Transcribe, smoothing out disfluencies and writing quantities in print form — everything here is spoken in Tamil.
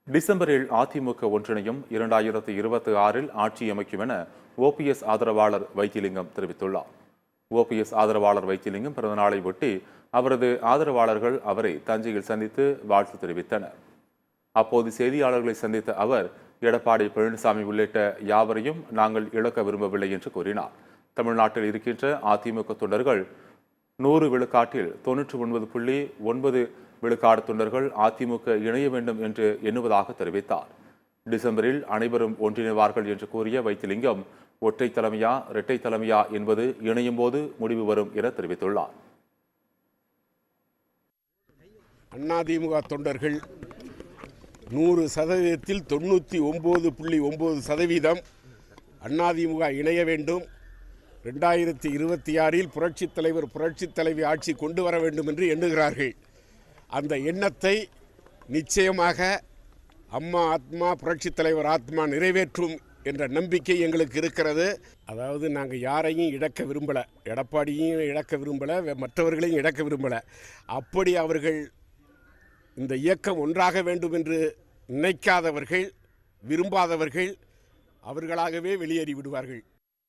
டிசம்பரில் அதிமுக ஒன்றிணையும் 2026 ஆட்சி அமைக்கும் என ஓபிஎஸ் ஆதரவாளர் வைத்திலிங்கம் தெரிவித்துள்ளார். ஓபிஎஸ் ஆதரவாளர் வைத்திலிங்கம் பிறந்தநாளை ஒட்டி அவரது ஆதரவாளர்கள் அவரை தஞ்சையில் சந்தித்து வாழ்த்து தெரிவித்தனர். அப்போது செய்தியாளர்களை சந்தித்த அவர், எடப்பாடி பழனிசாமி உள்ளிட்ட யாவரையும் நாங்கள் இழக்க விரும்பவில்லை என்று கூறினார். தமிழ்நாட்டில் இருக்கின்ற அதிமுக தொண்டர்கள் 100 விழுக்காட்டில் 99.9 விழுக்காடு தொண்டர்கள் அதிமுக இணைய வேண்டும் என்று எண்ணுவதாக தெரிவித்தார். டிசம்பரில் அனைவரும் ஒன்றிணைவார்கள் என்று கூறிய வைத்திலிங்கம், ஒற்றை தலைமையா இரட்டை தலைமையா என்பது இணையும் போது முடிவு வரும் என தெரிவித்துள்ளார். அதிமுக தொண்டர்கள் 100%த்தில் 99.9% அதிமுக இணைய வேண்டும், 2026 புரட்சித் தலைவர் புரட்சித் தலைவி ஆட்சி கொண்டு வர வேண்டும் என்று எண்ணுகிறார்கள். அந்த எண்ணத்தை நிச்சயமாக அம்மா ஆத்மா புரட்சித் தலைவர் ஆத்மா நிறைவேற்றும் என்ற நம்பிக்கை எங்களுக்கு இருக்கிறது. அதாவது நாங்கள் யாரையும் இழக்க விரும்பலை, எடப்பாடியும் இழக்க விரும்பலை, மற்றவர்களையும் இழக்க விரும்பலை. அப்படி அவர்கள் இந்த இயக்கம் ஒன்றாக வேண்டும் என்று நினைக்காதவர்கள், விரும்பாதவர்கள் அவர்களாகவே வெளியேறி விடுவார்கள்.